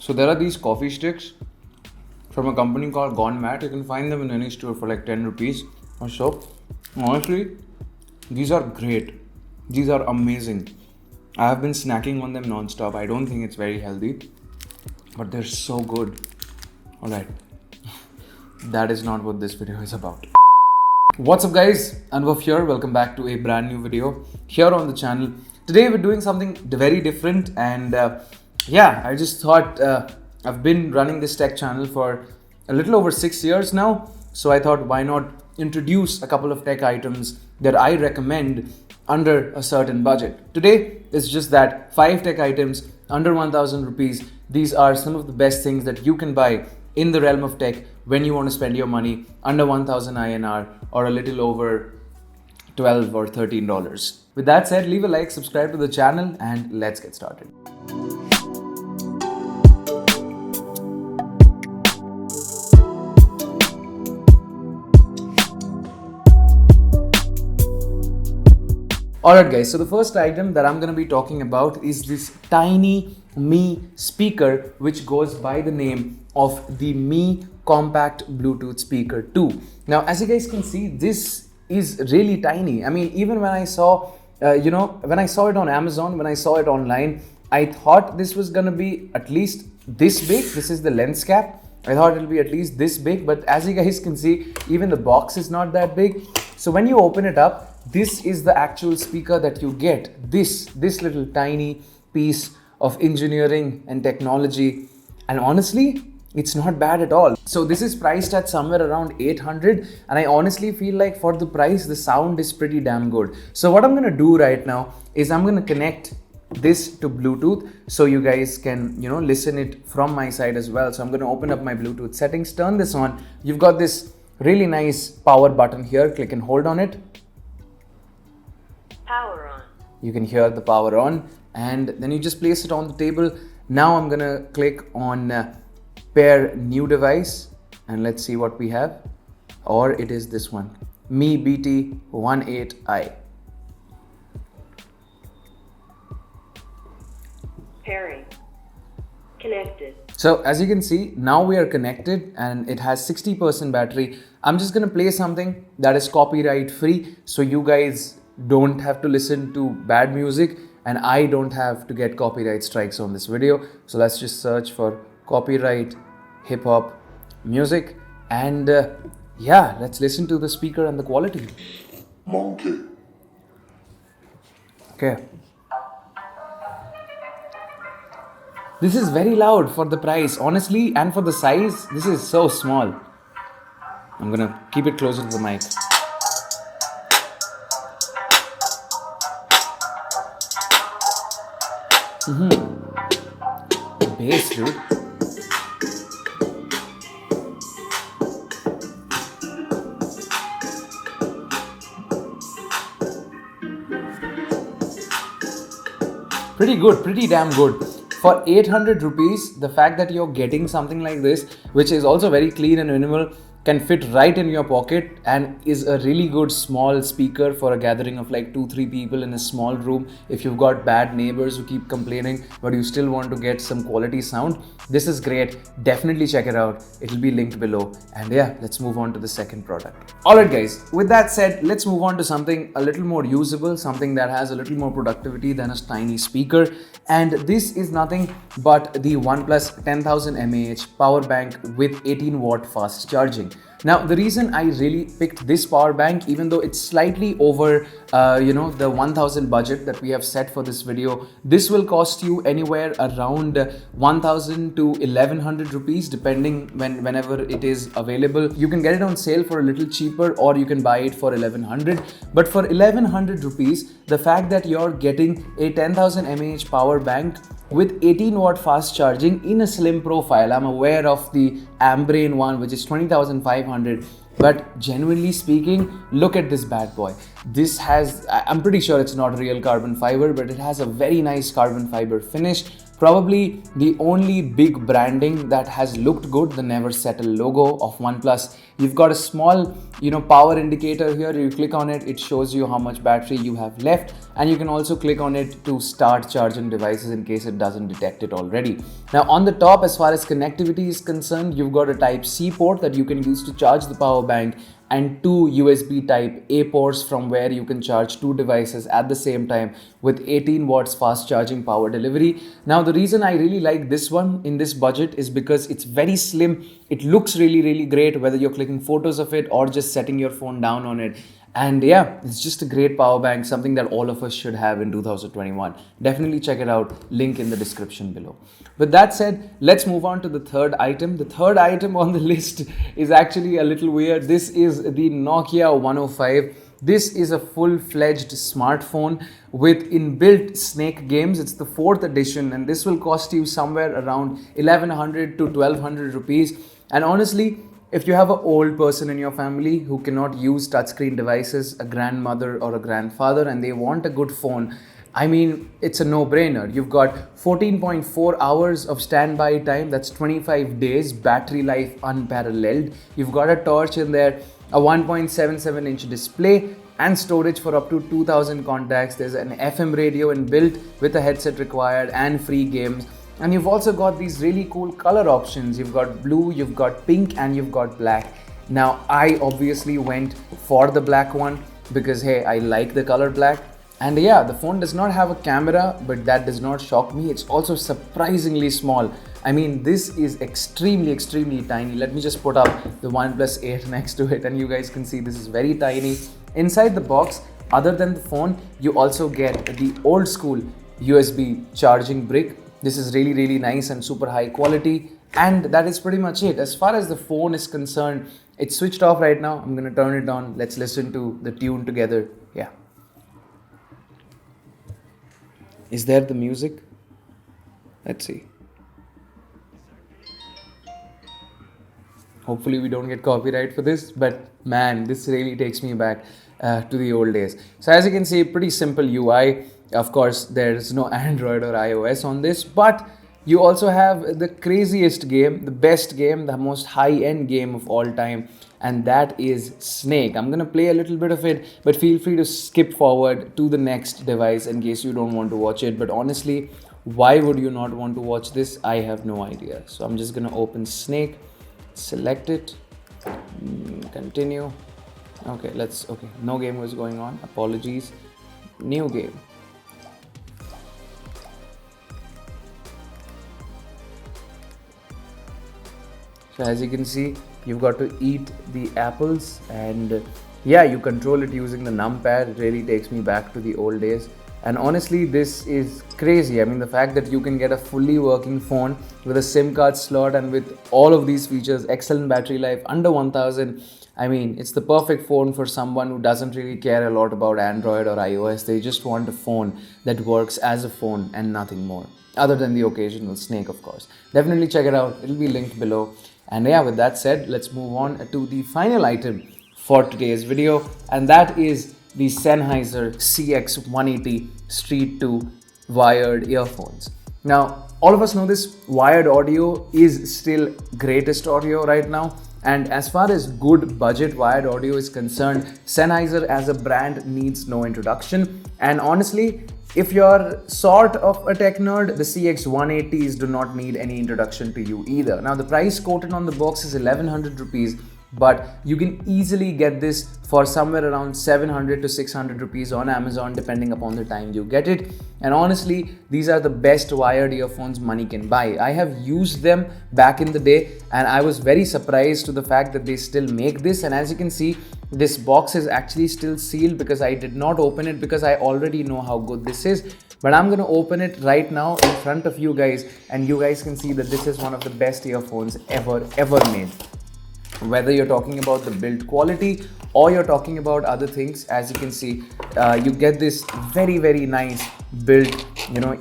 So there are these coffee sticks from a company called Gone Mad. You can find them in any store for like 10 rupees or so. Honestly, these are great. These are amazing. I have been snacking on them non-stop. I don't think it's very healthy, but they're so good. Alright, that is not what this video is about. What's up guys, Anvav here. Welcome back to a brand new video here on the channel. Today we're doing something very different and I just thought I've been running this tech channel for a little over 6 years now. So I thought why not introduce a couple of tech items that I recommend under a certain budget. Today is just that 5 tech items under 1000 rupees. These are some of the best things that you can buy in the realm of tech when you want to spend your money under 1000 INR or a little over $12 or $13. With that said, leave a like, subscribe to the channel, and let's get started. Alright guys, so the first item that I'm going to be talking about is this tiny Mi speaker which goes by the name of the Mi Compact Bluetooth Speaker 2. Now as you guys can see, this is really tiny. I mean, even when I saw when I saw it on Amazon, when I saw it online, I thought this was going to be at least this big. This is the lens cap. I thought it'll be at least this big, but as you guys can see, even the box is not that big. So when you open it up, this is the actual speaker that you get. This little tiny piece of engineering and technology, and honestly, it's not bad at all. So this is priced at somewhere around 800, and I honestly feel like for the price, the sound is pretty damn good. So what I'm gonna do right now is I'm gonna connect this to Bluetooth so you guys can listen it from my side as well. So I'm going to open up my Bluetooth settings, turn this on. You've got this really nice power button here. Click and hold on it. Power on. You can hear the power on, and then you just place it on the table. Now I'm going to click on pair new device, and let's see what we have. Or it is this one, Mi BT18i. Pairing. Connected. So as you can see, now we are connected and it has 60% battery. I'm just going to play something that is copyright free, so you guys don't have to listen to bad music and I don't have to get copyright strikes on this video. So let's just search for copyright hip hop music and let's listen to the speaker and the quality. Monkey. Okay. This is very loud for the price, honestly, and for the size, this is so small. I'm gonna keep it closer to the mic. Bass, dude. Pretty good, pretty damn good. For 800 rupees, the fact that you're getting something like this, which is also very clean and minimal, can fit right in your pocket and is a really good small speaker for a gathering of like 2-3 people in a small room. If you've got bad neighbors who keep complaining but you still want to get some quality sound, this is great. Definitely check it out. It'll be linked below. And yeah, let's move on to the second product. Alright guys, with that said, let's move on to something a little more usable, something that has a little more productivity than a tiny speaker. And this is nothing but the OnePlus 10,000 mAh power bank with 18 watt fast charging. Now, the reason I really picked this power bank, even though it's slightly over, the 1000 budget that we have set for this video, this will cost you anywhere around 1000 to 1100 rupees, depending whenever it is available. You can get it on sale for a little cheaper, or you can buy it for 1100. But for 1100 rupees, the fact that you're getting a 10,000 mAh power bank with 18 watt fast charging in a slim profile. I'm aware of the Ambrain one, which is 20,500, but genuinely speaking, look at this bad boy. This has, I'm pretty sure it's not real carbon fiber, but it has a very nice carbon fiber finish. Probably the only big branding that has looked good, the Never Settle logo of OnePlus. You've got a small, power indicator here. You click on it, it shows you how much battery you have left, and you can also click on it to start charging devices in case it doesn't detect it already. Now on the top, as far as connectivity is concerned, you've got a Type-C port that you can use to charge the power bank, and two USB type A ports from where you can charge two devices at the same time with 18 watts fast charging power delivery. Now the reason I really like this one in this budget is because it's very slim. It looks really great whether you're clicking photos of it or just setting your phone down on it. And yeah, it's just a great power bank, something that all of us should have in 2021. Definitely check it out, link in the description below. With that said, let's move on to the third item. The third item on the list is actually a little weird. This is the Nokia 105. This is a full-fledged smartphone with inbuilt Snake games. It's the 4th edition, and this will cost you somewhere around 1100 to 1200 rupees. And honestly, if you have an old person in your family who cannot use touchscreen devices, a grandmother or a grandfather, and they want a good phone, I mean, it's a no-brainer. You've got 14.4 hours of standby time, that's 25 days, battery life unparalleled. You've got a torch in there, a 1.77-inch display, and storage for up to 2000 contacts. There's an FM radio inbuilt with a headset required and free games. And you've also got these really cool color options. You've got blue, you've got pink, and you've got black. Now, I obviously went for the black one because, hey, I like the color black. And yeah, the phone does not have a camera, but that does not shock me. It's also surprisingly small. I mean, this is extremely tiny. Let me just put up the OnePlus 8 next to it and you guys can see this is very tiny. Inside the box, other than the phone, you also get the old school USB charging brick. This is really nice and super high quality. And that is pretty much it. As far as the phone is concerned, it's switched off right now. I'm gonna turn it on. Let's listen to the tune together. Yeah. Is there the music? Let's see. Hopefully we don't get copyright for this, but man, this really takes me back to the old days. So as you can see, pretty simple UI. Of course, there's no Android or iOS on this, but you also have the craziest game, the best game, the most high-end game of all time, and that is Snake. I'm gonna play a little bit of it, but feel free to skip forward to the next device in case you don't want to watch it. But honestly, why would you not want to watch this? I have no idea. So I'm just gonna open Snake, select it, continue. Okay, no game was going on, apologies. New game. So as you can see, you've got to eat the apples, and yeah, you control it using the numpad. It really takes me back to the old days. And honestly, this is crazy. I mean, the fact that you can get a fully working phone with a SIM card slot and with all of these features, excellent battery life, under 1000. I mean, it's the perfect phone for someone who doesn't really care a lot about Android or iOS. They just want a phone that works as a phone and nothing more, other than the occasional Snake, of course. Definitely check it out. It'll be linked below. And yeah, with that said, let's move on to the final item for today's video, and that is the Sennheiser CX180 Street 2 wired earphones. Now, all of us know this, wired audio is still greatest audio right now. And as far as good budget wired audio is concerned, Sennheiser as a brand needs no introduction. And honestly, if you're sort of a tech nerd, the CX180s do not need any introduction to you either. Now, the price quoted on the box is 1100 rupees, but you can easily get this for somewhere around 700 to 600 rupees on Amazon, depending upon the time you get it. And honestly, these are the best wired earphones money can buy. I have used them back in the day, and I was very surprised to the fact that they still make this. And as you can see, this box is actually still sealed because I did not open it because I already know how good this is. But I'm gonna open it right now in front of you guys, and you guys can see that this is one of the best earphones ever made. Whether you're talking about the build quality or you're talking about other things, as you can see, you get this very nice build,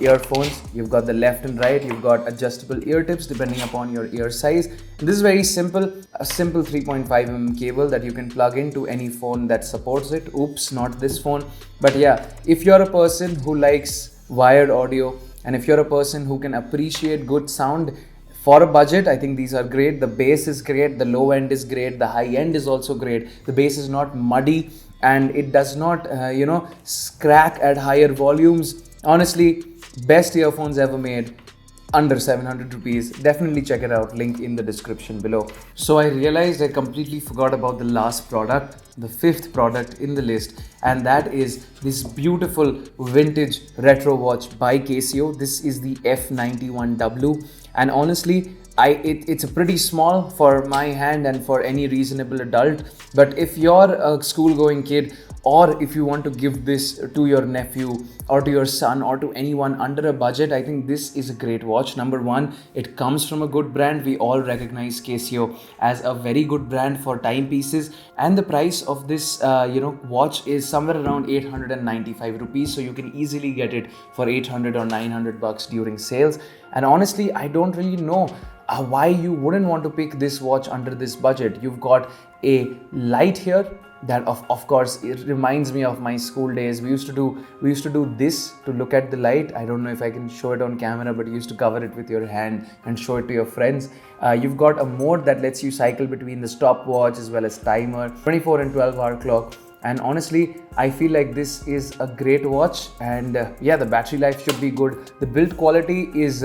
earphones. You've got the left and right, you've got adjustable ear tips depending upon your ear size. And this is very simple, a simple 3.5mm cable that you can plug into any phone that supports it. Oops, not this phone. But yeah, if you're a person who likes wired audio And if you're a person who can appreciate good sound for a budget, I think these are great. The bass is great, the low end is great, the high end is also great. The bass is not muddy and it does not, crack at higher volumes. Honestly, best earphones ever made, under 700 rupees. Definitely check it out, link in the description below. So I realized I completely forgot about the last product, the fifth product in the list, and that is this beautiful vintage retro watch by Casio. This is the F91W, and honestly, it's a pretty small for my hand and for any reasonable adult. But if you're a school going kid, or if you want to give this to your nephew or to your son or to anyone under a budget, I think this is a great watch. Number one, it comes from a good brand. We all recognize Casio as a very good brand for timepieces, and the price of this watch is somewhere around 895 rupees, so you can easily get it for 800 or 900 bucks during sales. And honestly, I don't really know why you wouldn't want to pick this watch under this budget. You've got a light here that of course it reminds me of my school days. We used to do this to look at the light. I don't know if I can show it on camera, but you used to cover it with your hand and show it to your friends. You've got a mode that lets you cycle between the stopwatch as well as timer, 24 and 12-hour clock. And honestly, I feel like this is a great watch, and the battery life should be good. The build quality is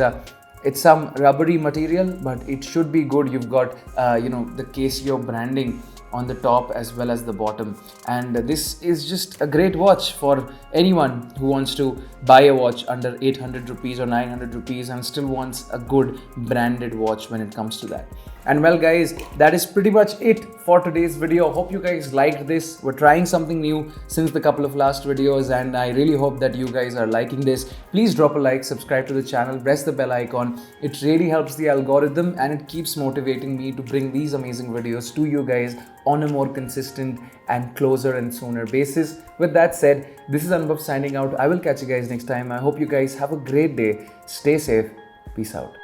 it's some rubbery material, but it should be good. You've got the Casio branding on the top as well as the bottom, and this is just a great watch for anyone who wants to buy a watch under 800 rupees or 900 rupees and still wants a good branded watch when it comes to that. And well guys, that is pretty much it for today's video. Hope you guys liked this. We're trying something new since the couple of last videos, and I really hope that you guys are liking this. Please drop a like, subscribe to the channel, press the bell icon. It really helps the algorithm and it keeps motivating me to bring these amazing videos to you guys on a more consistent and closer and sooner basis. With that said, this is Anubhav signing out. I will catch you guys next time. I hope you guys have a great day. Stay safe. Peace out.